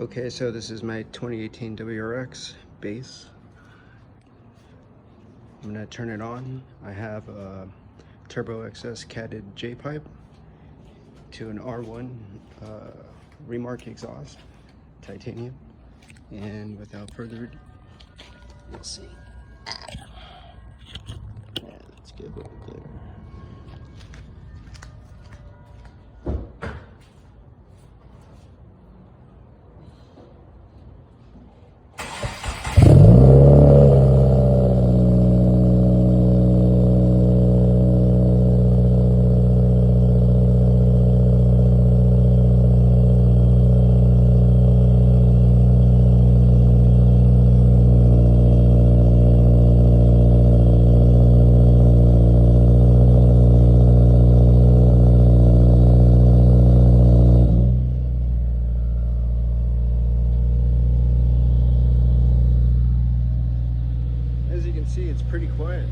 Okay, so this is my 2018 WRX base. I'm gonna turn it on. I have a Turbo XS catted J-pipe to an R1-Remark exhaust, titanium. And without further ado, you'll see. Yeah, let's get over there. As you can see, it's pretty quiet.